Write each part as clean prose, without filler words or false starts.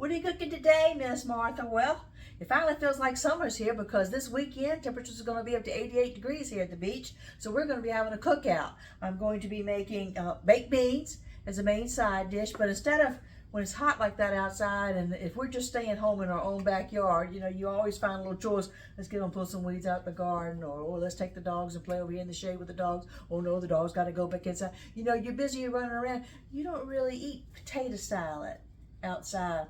What are you cooking today, Miss Martha? Well, it finally feels like summer's here because this weekend temperatures are going to be up to 88 degrees here at the beach. So we're going to be having a cookout. I'm going to be making baked beans as a main side dish, but instead of when it's hot like that outside, and if we're just staying home in our own backyard, you know, you always find a little chores. Let's get on, pull some weeds out the garden, or let's take the dogs and play over here in the shade with the dogs. Oh no, the dog's got to go back inside. You know, you're busy, you're running around. You don't really eat potato salad outside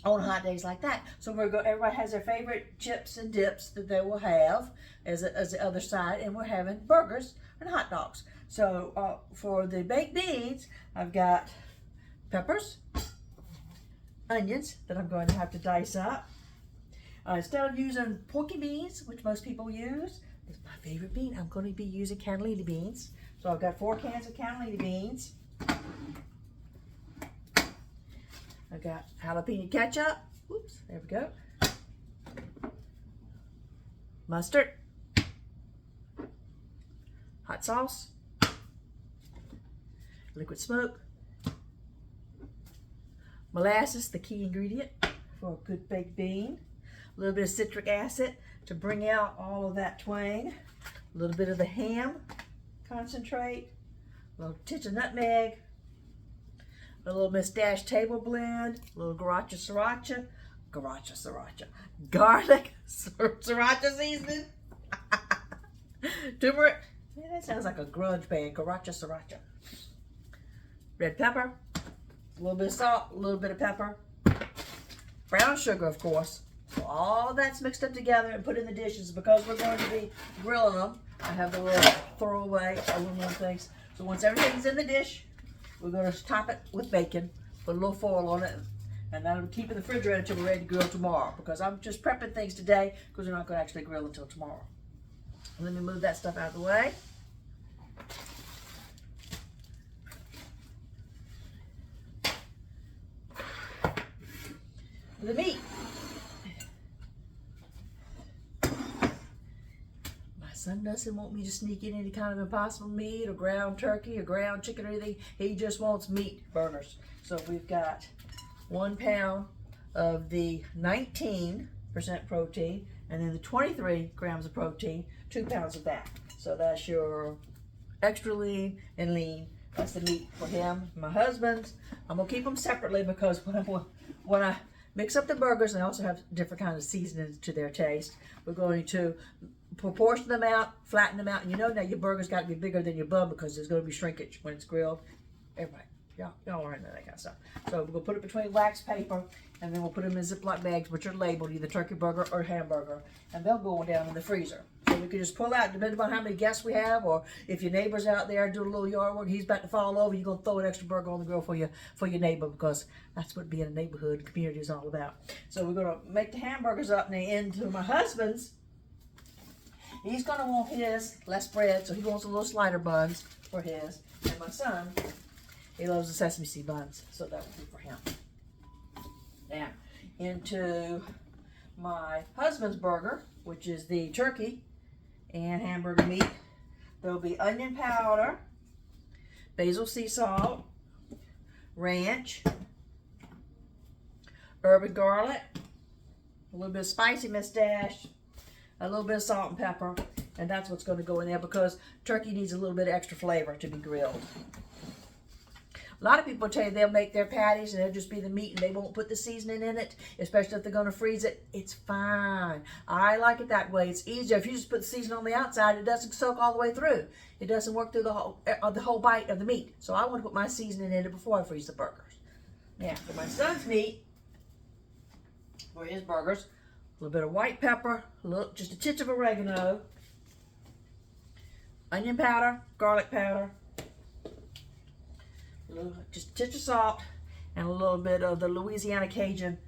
on hot days like that. So everybody has their favorite chips and dips that they will have as the other side, and we're having burgers and hot dogs. So for the baked beans, I've got peppers, onions that I'm going to have to dice up. Instead of using porky beans, which most people use, it's my favorite bean, I'm going to be using cannellini beans. So I've got 4 cans of cannellini beans. I've got jalapeno ketchup. Oops, there we go. Mustard. Hot sauce. Liquid smoke. Molasses, the key ingredient for a good baked bean. A little bit of citric acid to bring out all of that twang. A little bit of the ham concentrate. A little tinge of nutmeg. A little mustache table blend. A little garlic sriracha. Garlic sriracha seasoning. Turmeric. Man, that sounds like a grunge band. Garlic sriracha. Red pepper. A little bit of salt, a little bit of pepper, brown sugar, of course. So all that's mixed up together and put in the dishes. Because we're going to be grilling them, I have the little throwaway aluminum things. So once everything's in the dish, we're going to top it with bacon, put a little foil on it, and that'll keep in the refrigerator until we're ready to grill tomorrow. Because I'm just prepping things today because we're not going to actually grill until tomorrow. Let me move that stuff out of the way. The meat. My son doesn't want me to sneak in any kind of impossible meat or ground turkey or ground chicken or anything. He just wants meat burgers. So we've got 1 pound of the 19% protein, and then the 23 grams of protein, 2 pounds of that. So that's your extra lean and lean. That's the meat for him. My husband's, I'm gonna keep them separately because when I mix up the burgers, and I also have different kinds of seasonings to their taste. We're going to proportion them out, flatten them out, and you know now your burger's got to be bigger than your bun because there's going to be shrinkage when it's grilled. Everybody, y'all learn that kind of stuff. So we're going to put it between wax paper, and then we'll put them in Ziploc bags, which are labeled either turkey burger or hamburger, and they'll go down in the freezer. So we can just pull out, depending on how many guests we have, or if your neighbor's out there doing a little yard work, he's about to fall over, you're going to throw an extra burger on the grill for your neighbor, because that's what being a neighborhood community is all about. So we're going to make the hamburgers up, and then into my husband's, he's going to want his less bread, so he wants a little slider buns for his. And my son, he loves the sesame seed buns, so that will be for him. Now, into my husband's burger, which is the turkey and hamburger meat, there'll be onion powder, basil sea salt, ranch, herb and garlic, a little bit of spicy mustache, a little bit of salt and pepper, and that's what's going to go in there because turkey needs a little bit of extra flavor to be grilled. A lot of people tell you they'll make their patties and it'll just be the meat and they won't put the seasoning in it, especially if they're going to freeze it. It's fine. I like it that way. It's easier. If you just put the seasoning on the outside, it doesn't soak all the way through. It doesn't work through the whole bite of the meat. So I want to put my seasoning in it before I freeze the burgers. Now, for my son's meat, for his burgers, a little bit of white pepper, just a tinge of oregano, onion powder, garlic powder, just a tinge of salt, and a little bit of the Louisiana Cajun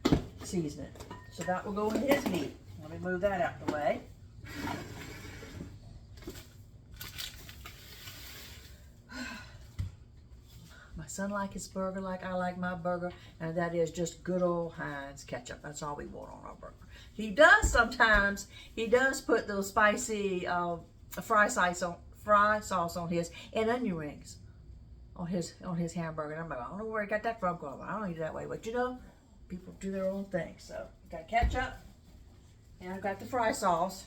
seasoning. So that will go in his meat. Let me move that out of the way. My son likes his burger like I like my burger, and that is just good old Heinz ketchup. That's all we want on our burger. He does sometimes, he does put those spicy fry sauce on his, and onion rings on his hamburger. And I'm like, I don't know where he got that from. I don't eat it that way, but you know, people do their own thing. So got ketchup, and I've got the fry sauce.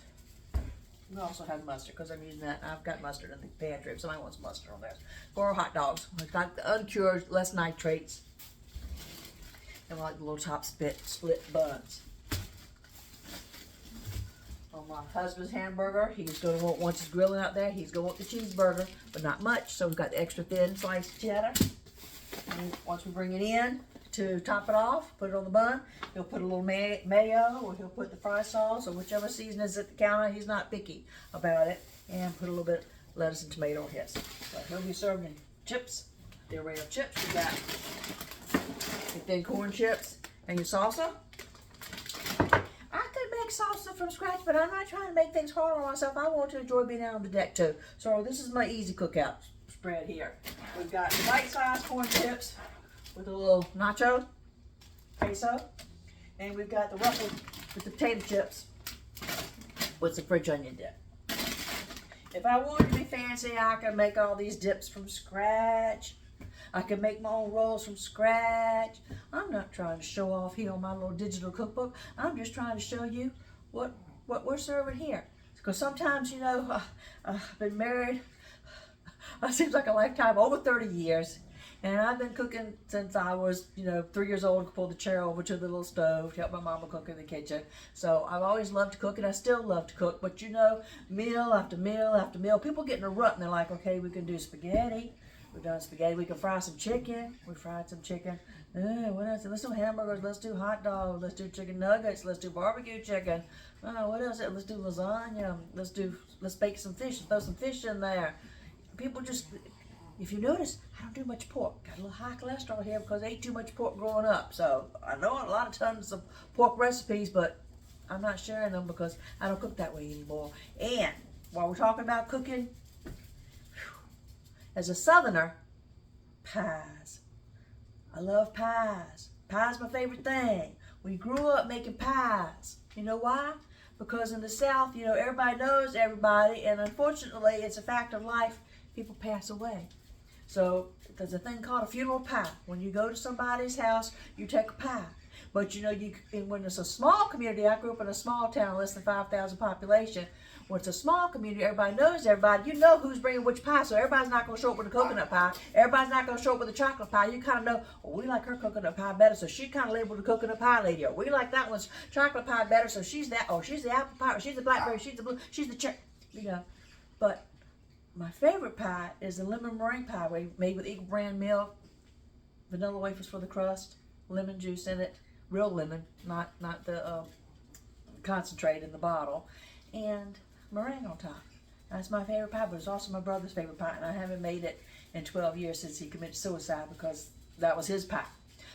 We also have mustard because I'm using that. I've got mustard in the pantry if somebody wants mustard on theirs. For our hot dogs, we've got the uncured, less nitrates, and we like the little top split buns. On my husband's hamburger, he's going to want, once he's grilling out there, he's going to want the cheeseburger, but not much. So we've got the extra thin sliced cheddar. And once we bring it in to top it off, put it on the bun, he'll put a little mayo, or he'll put the fry sauce, or whichever season is at the counter. He's not picky about it. And put a little bit of lettuce and tomato on his. So he'll be serving chips, the array of chips. We got your thin corn chips and your salsa. Salsa from scratch, but I'm not trying to make things hard on myself. I want to enjoy being out on the deck too. So this is my easy cookout spread here. We've got bite-sized corn chips with a little nacho queso, and we've got the ruffled with the potato chips with some French onion dip. If I wanted to be fancy, I could make all these dips from scratch. I can make my own rolls from scratch. I'm not trying to show off here on my little digital cookbook. I'm just trying to show you what we're serving here. Because sometimes, you know, I've been married, it seems like a lifetime, over 30 years. And I've been cooking since I was, 3 years old. I pulled the chair over to the little stove to help my mama cook in the kitchen. So I've always loved to cook, and I still love to cook. But meal after meal after meal, people get in a rut and they're like, okay, we can do spaghetti. We've done spaghetti. We can fry some chicken. We fried some chicken. What else? Let's do hamburgers. Let's do hot dogs. Let's do chicken nuggets. Let's do barbecue chicken. What else? Let's do lasagna. Let's bake some fish. Throw some fish in there. People just, if you notice, I don't do much pork. Got a little high cholesterol here because I ate too much pork growing up. So I know a lot of tons of pork recipes, but I'm not sharing them because I don't cook that way anymore. And while we're talking about cooking, as a Southerner, pies. I love pies. Pie's my favorite thing. We grew up making pies. You know why? Because in the South, everybody knows everybody, and unfortunately, it's a fact of life. People pass away. So there's a thing called a funeral pie. When you go to somebody's house, you take a pie. But when it's a small community, I grew up in a small town, less than 5,000 population. When it's a small community, everybody knows everybody. You know who's bringing which pie, so everybody's not going to show up with a coconut pie. Everybody's not going to show up with a chocolate pie. You kind of know, we like her coconut pie better, so she kind of labeled the coconut pie lady. Or we like that one's chocolate pie better, so she's that. Or she's the apple pie, or she's the blackberry, she's the blue, she's the cherry. But my favorite pie is the lemon meringue pie made with Eagle brand milk, vanilla wafers for the crust, lemon juice in it, real lemon, not the concentrate in the bottle, and meringue on top. That's my favorite pie, but it's also my brother's favorite pie, and I haven't made it in 12 years since he committed suicide because that was his pie.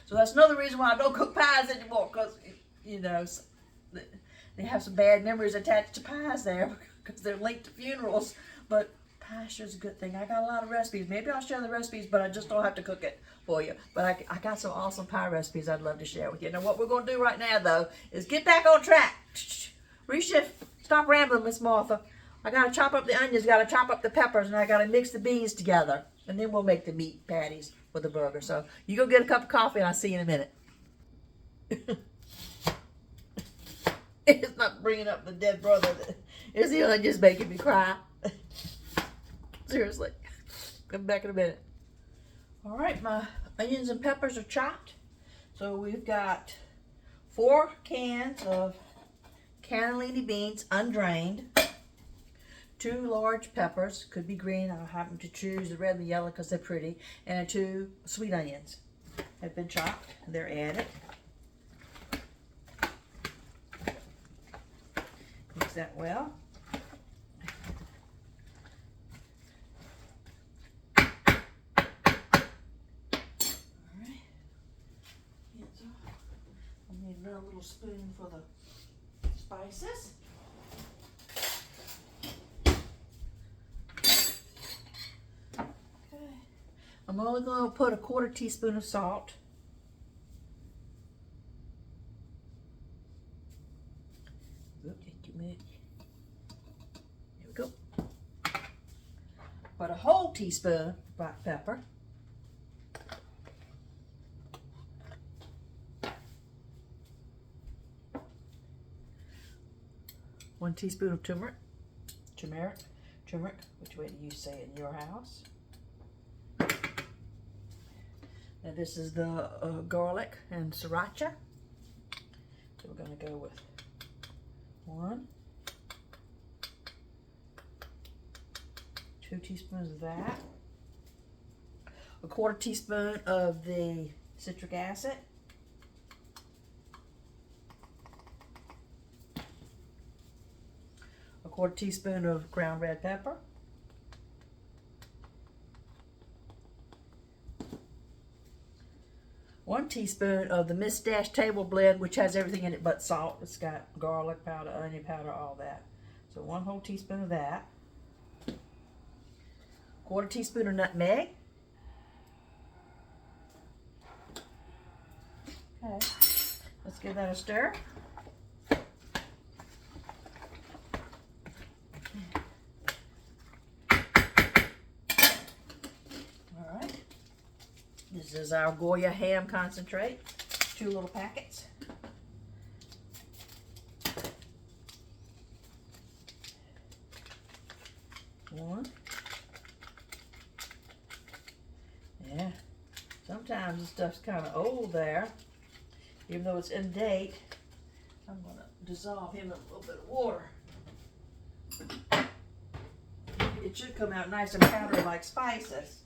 So that's another reason why I don't cook pies anymore, because, they have some bad memories attached to pies there because they're linked to funerals, but pie sure is a good thing. I got a lot of recipes. Maybe I'll share the recipes, but I just don't have to cook it for you. But I got some awesome pie recipes I'd love to share with you. Now, what we're going to do right now, though, is get back on track. Reshift. Stop rambling, Miss Martha. I got to chop up the onions, got to chop up the peppers, and I got to mix the beans together. And then we'll make the meat patties for the burger. So you go get a cup of coffee, and I'll see you in a minute. It's not bringing up the dead brother. It's the onions making me cry. Seriously. Come back in a minute. All right, my onions and peppers are chopped. So we've got 4 cans of cannellini beans, undrained, 2 large peppers, could be green. I happen to choose the red and the yellow because they're pretty, and 2 sweet onions have been chopped. They're added. Mix that well. A little spoon for the spices. Okay. I'm only going to put a 1/4 teaspoon of salt. Oops, too much. There we go. Put a whole teaspoon of black pepper. 1 teaspoon of turmeric, which way do you say it in your house? And this is the garlic and sriracha. So we're going to go with 1, 2 teaspoons of that, 1/4 teaspoon of the citric acid, 1/4 teaspoon of ground red pepper, 1 teaspoon of the Miss Dash table blend, which has everything in it but salt. It's got garlic powder, onion powder, all that. So 1 whole teaspoon of that. 1/4 teaspoon of nutmeg. Okay, let's give that a stir. All right. This is our Goya ham concentrate, 2 little packets. One. Yeah, sometimes this stuff's kind of old there. Even though it's in date, I'm going to dissolve him in a little bit of water. It should come out nice and powdery like spices.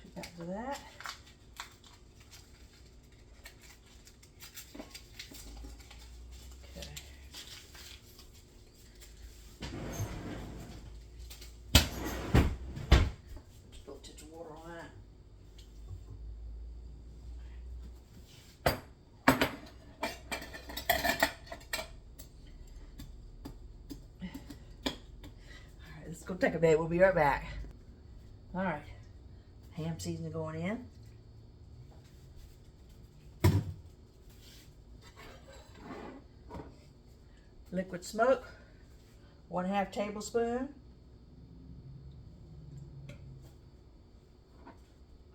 2 pounds of that. Okay. Just put a touch of water on that. Let's go take a bit. We'll be right back. All right, ham seasoning going in. Liquid smoke, 1/2 tablespoon.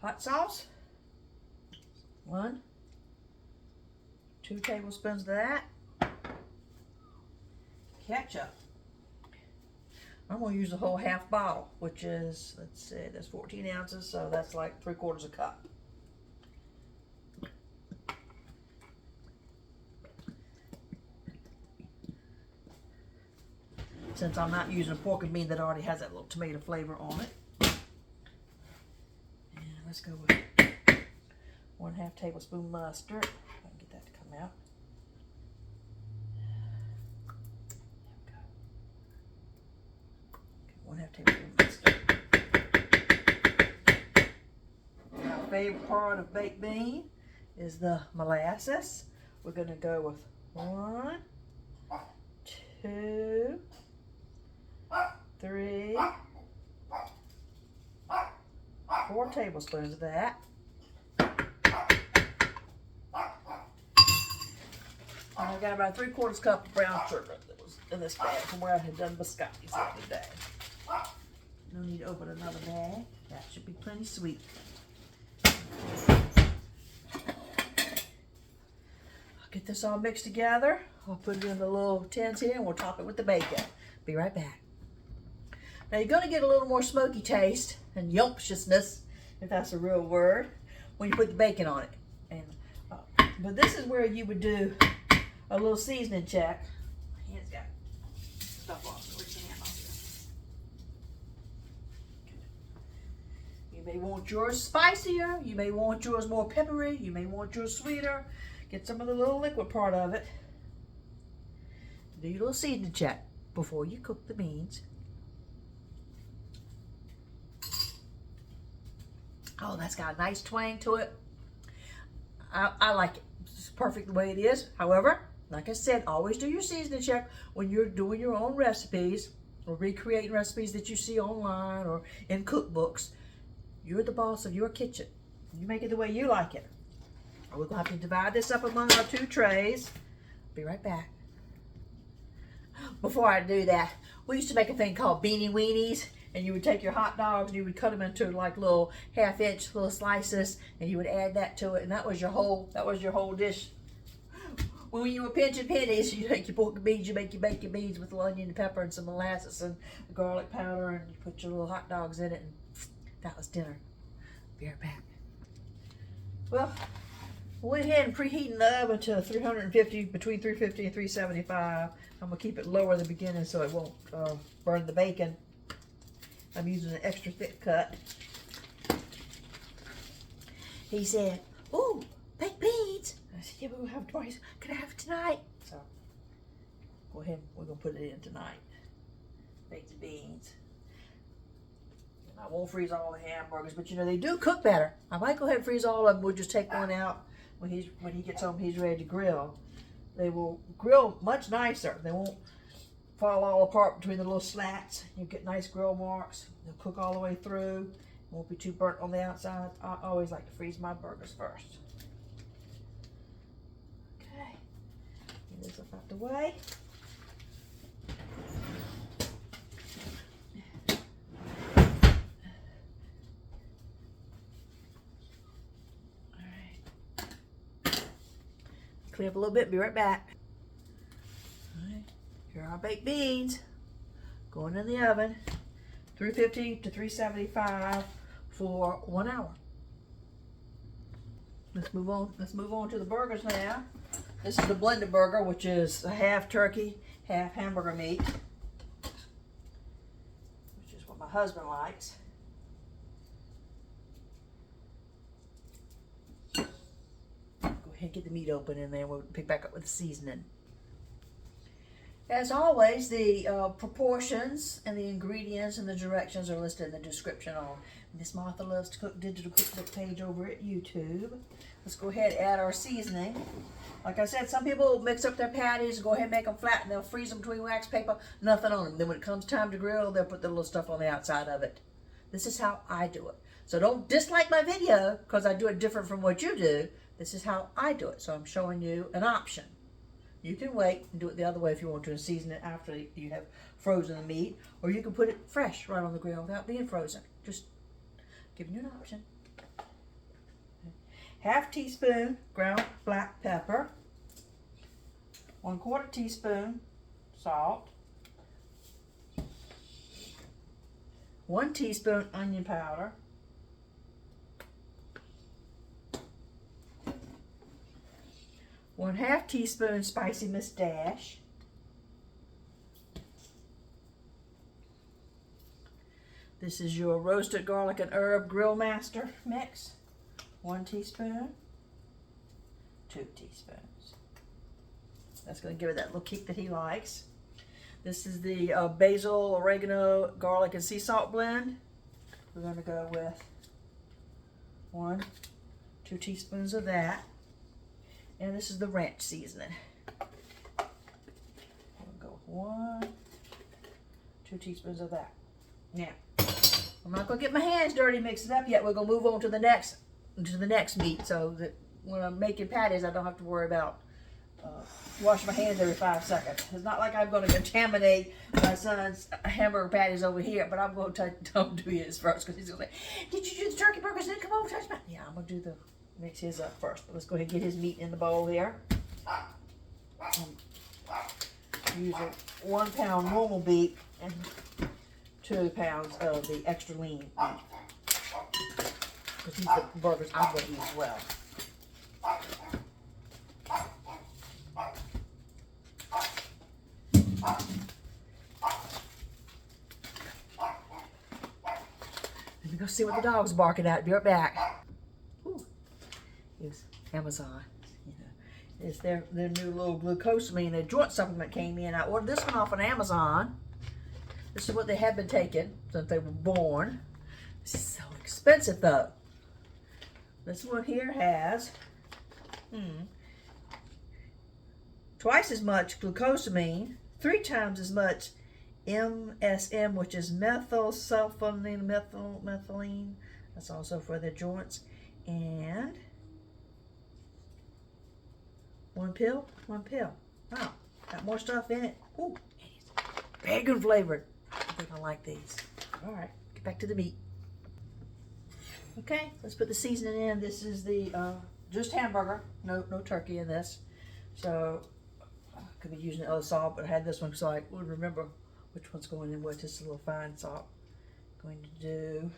Hot sauce, 1, 2 tablespoons of that. Ketchup. I'm going to use the whole half bottle, which is, let's see, that's 14 ounces, so that's like 3/4 cup. Since I'm not using a pork and bean that already has that little tomato flavor on it. And let's go with 1/2 tablespoon mustard. If I can get that to come out. 1/2 tablespoon mustard. Our favorite part of baked bean is the molasses. We're going to go with 1, 2, 3, 4 tablespoons of that. And I got about 3/4 cup of brown sugar that was in this bag from where I had done biscottis the other day. No need to open another bag. That should be plenty sweet. I'll get this all mixed together. I'll put it in the little tins here and we'll top it with the bacon. Be right back. Now you're going to get a little more smoky taste and yumptiousness, if that's a real word, when you put the bacon on it. And but this is where you would do a little seasoning check. My hand's got stuff on it. Where's the hand on here? You may want yours spicier. You may want yours more peppery. You may want yours sweeter. Get some of the little liquid part of it. Do your little seasoning check before you cook the beans. Oh, that's got a nice twang to it. I like it. It's perfect the way it is. However, like I said, always do your seasoning check when you're doing your own recipes or recreating recipes that you see online or in cookbooks. You're the boss of your kitchen. You make it the way you like it. We're going to have to divide this up among our 2 trays. Be right back. Before I do that, we used to make a thing called beanie weenies. and you would take your hot dogs and you would cut them into like little half-inch little slices, and you would add that to it, and that was your whole dish. When you were pinching pennies, you take your pork and beans, you make your baked beans with onion and pepper and some molasses and garlic powder, and you put your little hot dogs in it, and that was dinner. Be right back. Well, we went ahead and preheating the oven to 350, between 350 and 375. I'm gonna keep it lower in the beginning so it won't burn the bacon. I'm using an extra thick cut. He said, "Ooh, baked beans." I said, "Yeah, but we'll have twice. Can I have it tonight?" So go ahead, we're gonna put it in tonight. Baked beans. I won't freeze all the hamburgers, but you know, they do cook better. I might go ahead and freeze all of them. We'll just take one out when he gets home, he's ready to grill. They will grill much nicer. They won't fall all apart between the little slats. You get nice grill marks. They'll cook all the way through. Won't be too burnt on the outside. I always like to freeze my burgers first. Okay, get this up out the way. Clean up a little bit, be right back. All right, here are our baked beans going in the oven, 350 to 375 for 1 hour. Let's move on to the burgers now. This is the blended burger, which is a half turkey, half hamburger meat, which is what my husband likes. And get the meat open, and then we'll pick back up with the seasoning. As always, the proportions and the ingredients and the directions are listed in the description on Miss Martha Loves to Cook digital cookbook page over at YouTube. Let's go ahead and add our seasoning. Like I said, some people mix up their patties, go ahead and make them flat, and they'll freeze them between wax paper, nothing on them. Then when it comes time to grill, they'll put the little stuff on the outside of it. This is how I do it. So don't dislike my video because I do it different from what you do. This is how I do it, so I'm showing you an option. You can wait and do it the other way if you want to and season it after you have frozen the meat, or you can put it fresh right on the grill without being frozen. Just giving you an option. Half teaspoon ground black pepper, 1/4 teaspoon salt, 1 teaspoon onion powder, 1/2 teaspoon spicy mustache, this is your roasted garlic and herb grill master mix, 1 teaspoon, 2 teaspoons. That's going to give it that little kick that he likes. This is the basil, oregano, garlic, and sea salt blend. We're going to go with 2 teaspoons of that. And this is the ranch seasoning. We'll go 1, 2 teaspoons of that. Now, I'm not gonna get my hands dirty, mix it up yet. We're gonna move on to the next meat, so that when I'm making patties, I don't have to worry about washing my hands every 5 seconds. It's not like I'm gonna contaminate my son's hamburger patties over here, but I'm gonna don't do his first because he's gonna say, "Did you do the turkey burgers? Then come over, touch my." Yeah, I'm gonna mix his up first. Let's go ahead and get his meat in the bowl here. I'm using 1 pound normal beef and 2 pounds of the extra lean beef. Because these are the burgers I'm going to use as well. Let me go see what the dog's barking at. Be right back. Is Amazon, you know, it's their new little glucosamine, their joint supplement came in. I ordered this one off on Amazon. This is what they have been taking since they were born. This is so expensive though. This one here has twice as much glucosamine, 3 times as much MSM, which is methylene. That's also for the joints, and one pill. Wow, got more stuff in it. Ooh, bacon flavored. I think I like these. All right, get back to the meat. Okay, let's put the seasoning in. This is the just hamburger, no turkey in this. So I could be using other salt, but I had this one so I would remember which one's going in what. Just a little fine salt. Going to do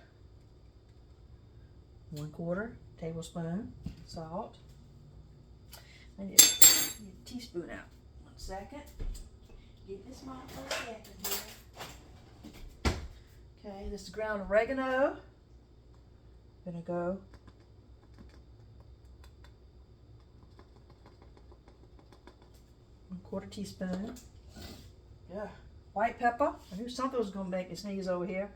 1/4 tablespoon salt. I need a teaspoon out. 1 second. Get this mop for a second here. Okay, this is ground oregano. I'm gonna go ¼ teaspoon. Yeah, white pepper. I knew something was gonna make me sneeze over here.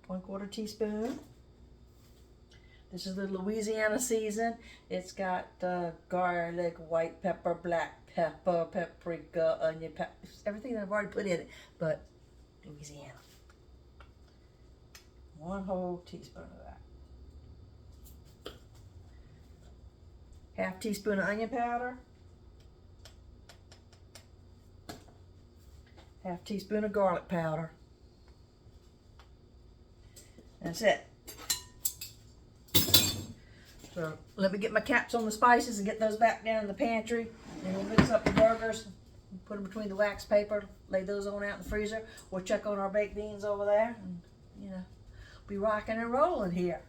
1/4 teaspoon. This is the Louisiana season. It's got garlic, white pepper, black pepper, paprika, onion pepper, everything that I've already put in it, but Louisiana. 1 whole teaspoon of that. 1/2 teaspoon of onion powder. 1/2 teaspoon of garlic powder. That's it. So let me get my caps on the spices and get those back down in the pantry. And we'll mix up the burgers, put them between the wax paper, lay those on out in the freezer. We'll check on our baked beans over there, and you know, be rocking and rolling here.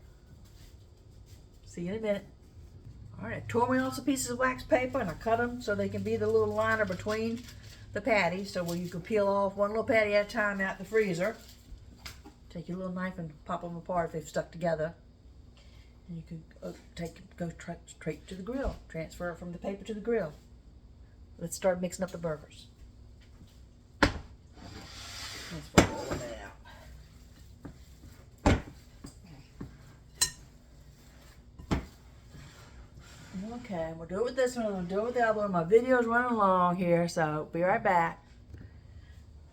See you in a minute. All right, I tore me off some pieces of wax paper and I cut them so they can be the little liner between the patties, so where you can peel off one little patty at a time out the freezer. Take your little knife and pop them apart if they've stuck together. And you can go straight to the grill. Transfer it from the paper to the grill. Let's start mixing up the burgers. Let's roll all of that out. Okay, we'll do it with this one. We'll do it with the other one. My video's running along here, so be right back.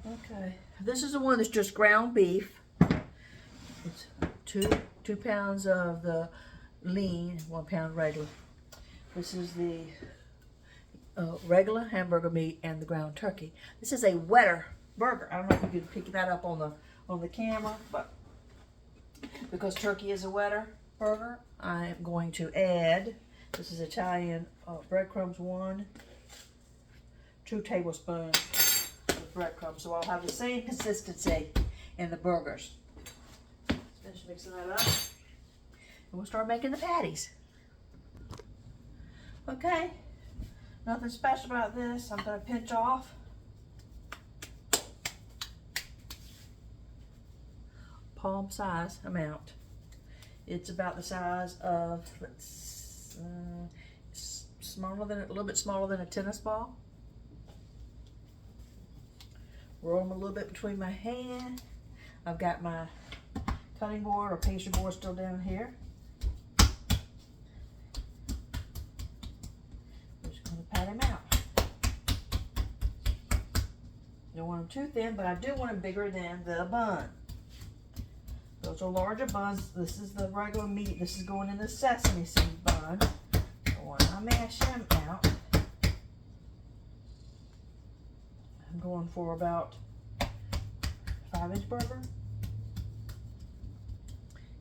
Okay, this is the one that's just ground beef. It's two pounds of the lean, 1 pound regular. This is the regular hamburger meat and the ground turkey. This is a wetter burger. I don't know if you can pick that up on the camera, but because turkey is a wetter burger, I am going to add, this is Italian breadcrumbs, 2 tablespoons of breadcrumbs. So I'll have the same consistency in the burgers. Finish mixing that up. And we'll start making the patties. Okay, nothing special about this. I'm going to pinch off. Palm size amount. It's about the size of, smaller than, a little bit smaller than a tennis ball. Roll them a little bit between my hand. I've got my cutting board or pastry board still down here. I'm just going to pat them out. Don't want them too thin, but I do want them bigger than the bun. Those are larger buns. This is the regular meat. This is going in the sesame seed bun. So when I mash them out, I'm going for about 5-inch burger.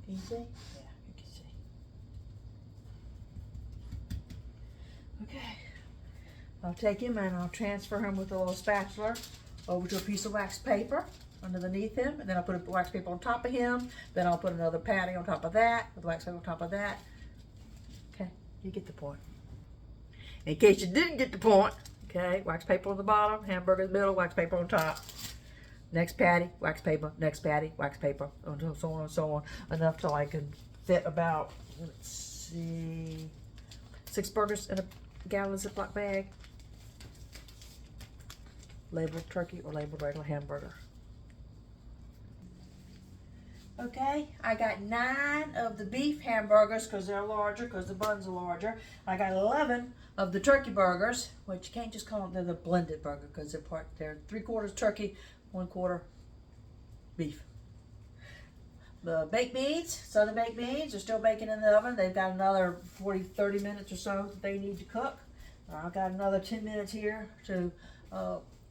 Can you see? Yeah, you can see. Okay. I'll take him and I'll transfer him with a little spatula over to a piece of wax paper underneath him, and then I'll put a wax paper on top of him. Then I'll put another patty on top of that, with wax paper on top of that. Okay, you get the point. In case you didn't get the point, okay, wax paper on the bottom, hamburger in the middle, wax paper on top. Next patty, wax paper, next patty, wax paper, and so on and so on. Enough till I can fit about, let's see, 6 burgers in a gallon Ziploc bag. Labeled turkey or labeled regular hamburger. Okay, I got 9 of the beef hamburgers because they're larger, because the buns are larger. I got 11 of the turkey burgers, which you can't just call them, they're the blended burger because they're 3/4 turkey, 1/4 beef. The baked beans, southern baked beans, are still baking in the oven. They've got another 40-30 minutes or so that they need to cook. I've got another 10 minutes here to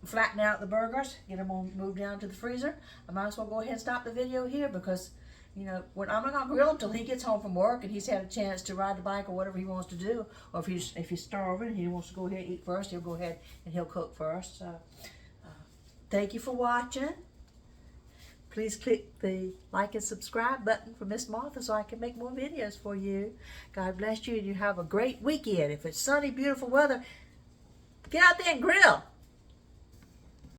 flatten out the burgers, get them all moved down to the freezer. I might as well go ahead and stop the video here because, you know, I'm not gonna grill him till he gets home from work and he's had a chance to ride the bike or whatever he wants to do. Or if he's starving and he wants to go ahead and eat first, he'll go ahead and he'll cook first. So, thank you for watching. Please click the like and subscribe button for Miss Martha so I can make more videos for you. God bless you and you have a great weekend. If it's sunny, beautiful weather, get out there and grill.